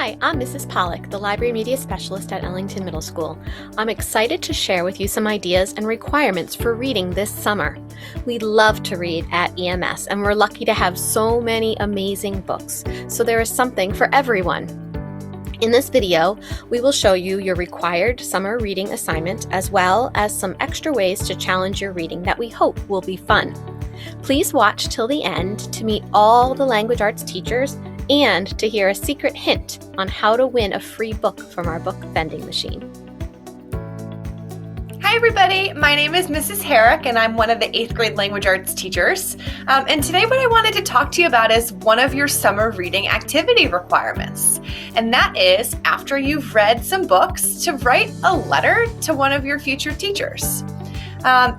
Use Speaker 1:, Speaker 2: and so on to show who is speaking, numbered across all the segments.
Speaker 1: Hi, I'm Mrs. Pollock, the Library Media Specialist at Ellington Middle School. I'm excited to share with you some ideas and requirements for reading this summer. We love to read at EMS, and we're lucky to have so many amazing books, so there is something for everyone. In this video, we will show you your required summer reading assignment, as well as some extra ways to challenge your reading that we hope will be fun. Please watch till the end to meet all the language arts teachers and to hear a secret hint on how to win a free book from our book vending machine.
Speaker 2: Hi everybody, my name is Mrs. Herrick and I'm one of the 8th grade language arts teachers. And today what I wanted to talk to you about is one of your summer reading activity requirements. And that is, after you've read some books, to write a letter to one of your future teachers.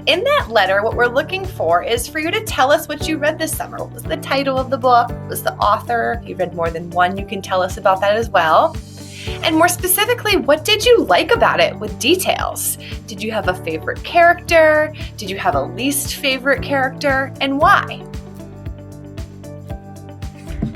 Speaker 2: In that letter, what we're looking for is for you to tell us what you read this summer. What was the title of the book? What was the author? If you read more than one, you can tell us about that as well. And more specifically, what did you like about it with details? Did you have a favorite character? Did you have a least favorite character? And why?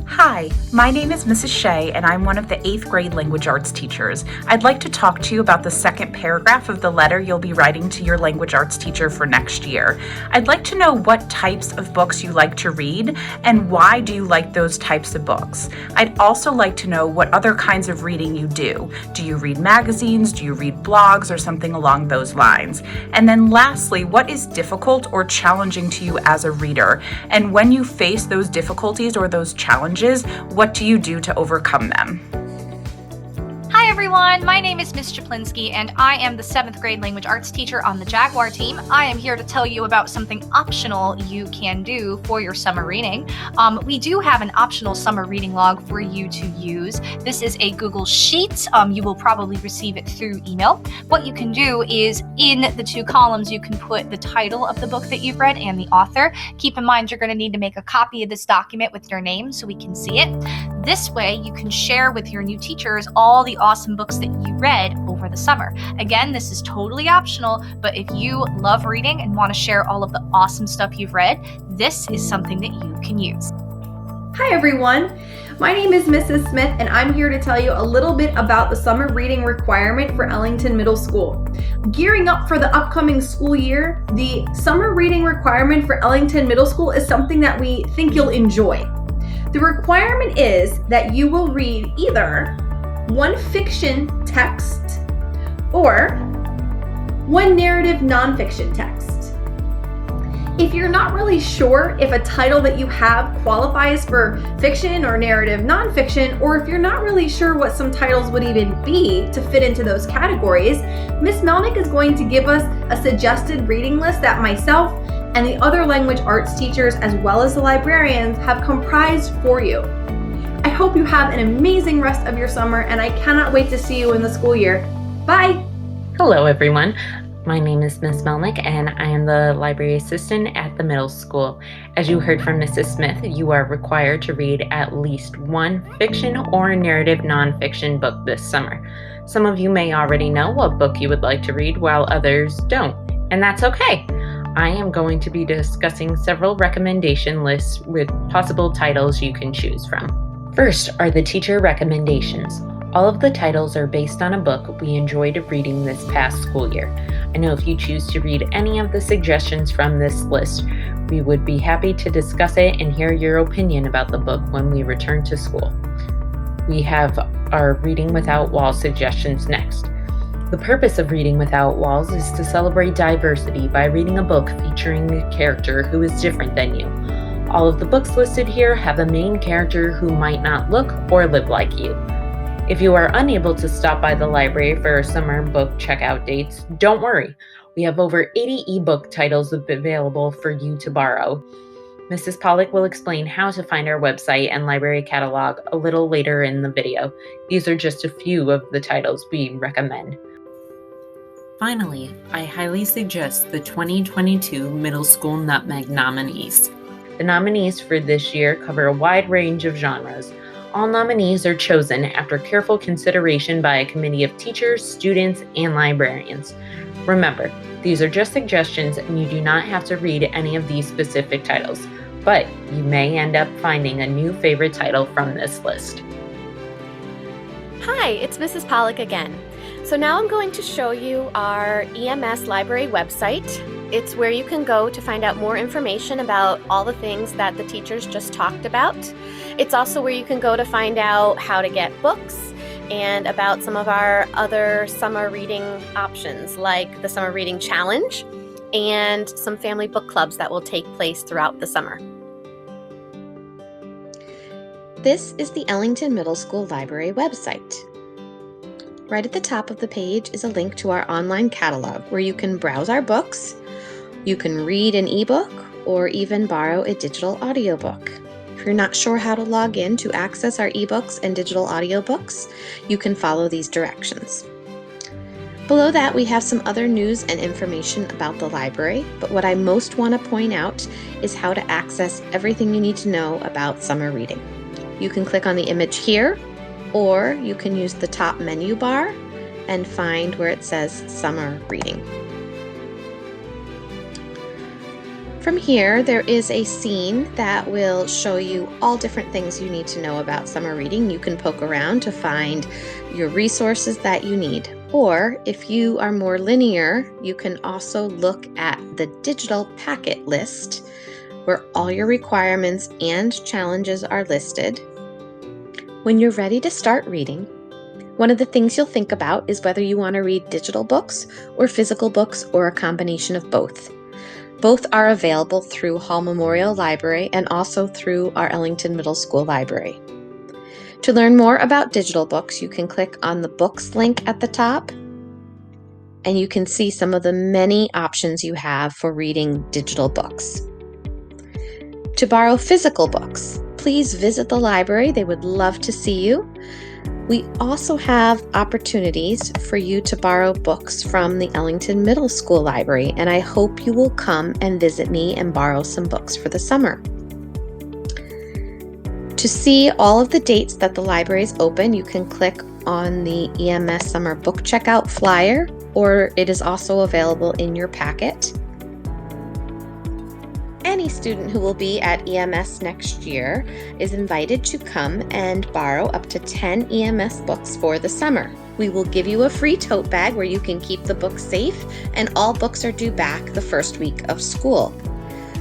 Speaker 3: Hi, my name is Mrs. Shea and I'm one of the 8th grade language arts teachers. I'd like to talk to you about the second paragraph of the letter you'll be writing to your language arts teacher for next year. I'd like to know what types of books you like to read and why do you like those types of books. I'd also like to know what other kinds of reading you do. Do you read magazines? Do you read blogs or something along those lines? And then lastly, what is difficult or challenging to you as a reader? And when you face those difficulties or those challenges, what do you do to overcome them?
Speaker 4: Hi everyone, my name is Ms. Chaplinsky and I am the 7th grade language arts teacher on the Jaguar team. I am here to tell you about something optional you can do for your summer reading. We do have an optional summer reading log for you to use. This is a Google Sheet. You will probably receive it through email. What you can do is in the 2 columns you can put the title of the book that you've read and the author. Keep in mind you're going to need to make a copy of this document with your name so we can see it. This way you can share with your new teachers all the awesome books that you read over the summer. Again, this is totally optional, but if you love reading and want to share all of the awesome stuff you've read, this is something that you can use.
Speaker 5: Hi everyone, my name is Mrs. Smith and I'm here to tell you a little bit about the summer reading requirement for Ellington Middle School. Gearing up for the upcoming school year, the summer reading requirement for Ellington Middle School is something that we think you'll enjoy. The requirement is that you will read either one fiction text or one narrative nonfiction text. If you're not really sure if a title that you have qualifies for fiction or narrative nonfiction, or if you're not really sure what some titles would even be to fit into those categories, Ms. Melnick is going to give us a suggested reading list that myself and the other language arts teachers, as well as the librarians, have comprised for you. I hope you have an amazing rest of your summer, and I cannot wait to see you in the school year. Bye!
Speaker 6: Hello everyone, my name is Ms. Melnick and I am the library assistant at the middle school. As you heard from Mrs. Smith, you are required to read at least one fiction or narrative nonfiction book this summer. Some of you may already know what book you would like to read while others don't, and that's okay. I am going to be discussing several recommendation lists with possible titles you can choose from. First are the teacher recommendations. All of the titles are based on a book we enjoyed reading this past school year. I know if you choose to read any of the suggestions from this list, we would be happy to discuss it and hear your opinion about the book when we return to school. We have our Reading Without Walls suggestions next. The purpose of Reading Without Walls is to celebrate diversity by reading a book featuring a character who is different than you. All of the books listed here have a main character who might not look or live like you. If you are unable to stop by the library for summer book checkout dates, don't worry. We have over 80 ebook titles available for you to borrow. Mrs. Pollock will explain how to find our website and library catalog a little later in the video. These are just a few of the titles we recommend. Finally, I highly suggest the 2022 Middle School Nutmeg nominees. The nominees for this year cover a wide range of genres. All nominees are chosen after careful consideration by a committee of teachers, students, and librarians. Remember, these are just suggestions and you do not have to read any of these specific titles, but you may end up finding a new favorite title from this list.
Speaker 1: Hi, it's Mrs. Pollock again. So now I'm going to show you our EMS library website. It's where you can go to find out more information about all the things that the teachers just talked about. It's also where you can go to find out how to get books and about some of our other summer reading options, like the Summer Reading Challenge and some family book clubs that will take place throughout the summer. This is the Ellington Middle School Library website. Right at the top of the page is a link to our online catalog where you can browse our books, you can read an ebook, or even borrow a digital audiobook. If you're not sure how to log in to access our ebooks and digital audiobooks, you can follow these directions. Below that, we have some other news and information about the library, but what I most want to point out is how to access everything you need to know about summer reading. You can click on the image here, or you can use the top menu bar and find where it says Summer Reading. From here, there is a scene that will show you all different things you need to know about summer reading. You can poke around to find your resources that you need. Or if you are more linear, you can also look at the digital packet list where all your requirements and challenges are listed. When you're ready to start reading, one of the things you'll think about is whether you want to read digital books or physical books or a combination of both. Both are available through Hall Memorial Library and also through our Ellington Middle School Library. To learn more about digital books, you can click on the books link at the top, and you can see some of the many options you have for reading digital books. To borrow physical books, please visit the library. They would love to see you. We also have opportunities for you to borrow books from the Ellington Middle School Library, and I hope you will come and visit me and borrow some books for the summer. To see all of the dates that the library is open, you can click on the EMS Summer Book Checkout flyer, or it is also available in your packet. Any student who will be at EMS next year is invited to come and borrow up to 10 EMS books for the summer. We will give you a free tote bag where you can keep the books safe, and all books are due back the first week of school.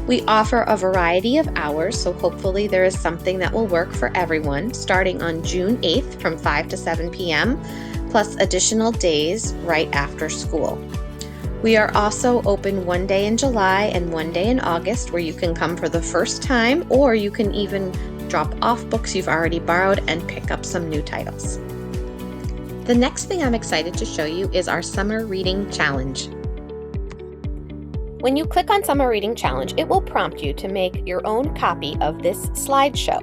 Speaker 1: We offer a variety of hours, so hopefully there is something that will work for everyone, starting on June 8th from 5 to 7 p.m., plus additional days right after school. We are also open one day in July and one day in August where you can come for the first time, or you can even drop off books you've already borrowed and pick up some new titles. The next thing I'm excited to show you is our Summer Reading Challenge. When you click on Summer Reading Challenge, it will prompt you to make your own copy of this slideshow.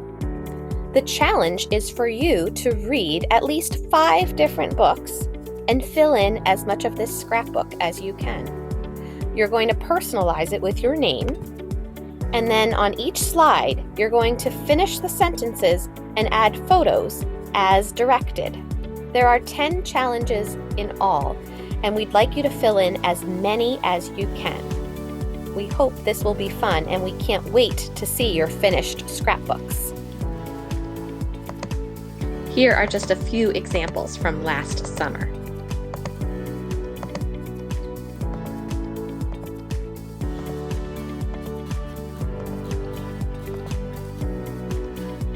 Speaker 1: The challenge is for you to read at least 5 different books and fill in as much of this scrapbook as you can. You're going to personalize it with your name, and then on each slide, you're going to finish the sentences and add photos as directed. There are 10 challenges in all, and we'd like you to fill in as many as you can. We hope this will be fun, and we can't wait to see your finished scrapbooks. Here are just a few examples from last summer.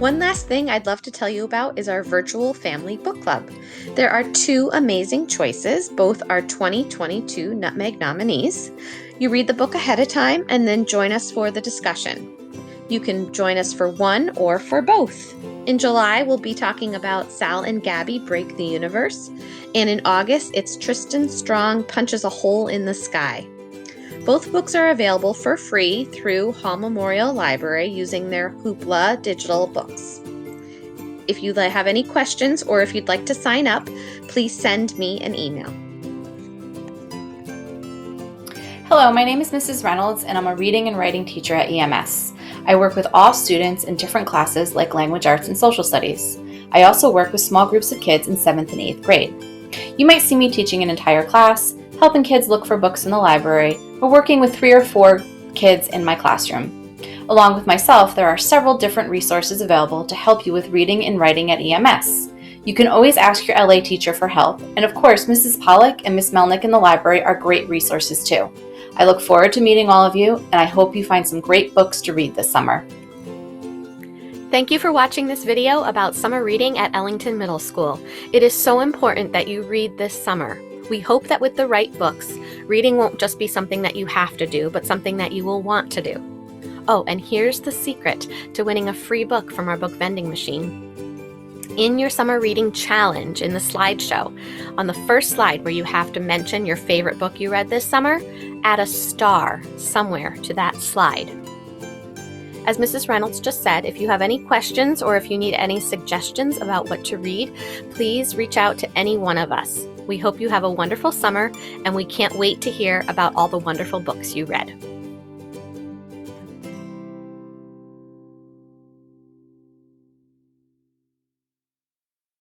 Speaker 1: One last thing I'd love to tell you about is our virtual family book club. There are 2 amazing choices. Both are 2022 Nutmeg nominees. You read the book ahead of time and then join us for the discussion. You can join us for one or for both. In July, we'll be talking about Sal and Gabby Break the Universe. And in August, it's Tristan Strong Punches a Hole in the Sky. Both books are available for free through Hall Memorial Library using their Hoopla digital books. If you have any questions or if you'd like to sign up, please send me an email.
Speaker 7: Hello, my name is Mrs. Reynolds and I'm a reading and writing teacher at EMS. I work with all students in different classes like language arts and social studies. I also work with small groups of kids in 7th and 8th grade. You might see me teaching an entire class, helping kids look for books in the library, or working with 3 or 4 kids in my classroom. Along with myself, there are several different resources available to help you with reading and writing at EMS. You can always ask your LA teacher for help, and of course, Mrs. Pollock and Miss Melnick in the library are great resources too. I look forward to meeting all of you, and I hope you find some great books to read this summer.
Speaker 1: Thank you for watching this video about summer reading at Ellington Middle School. It is so important that you read this summer. We hope that with the right books, reading won't just be something that you have to do, but something that you will want to do. Oh, and here's the secret to winning a free book from our book vending machine. In your summer reading challenge in the slideshow, on the first slide where you have to mention your favorite book you read this summer, add a star somewhere to that slide. As Mrs. Reynolds just said, if you have any questions or if you need any suggestions about what to read, please reach out to any one of us. We hope you have a wonderful summer, and we can't wait to hear about all the wonderful books you read.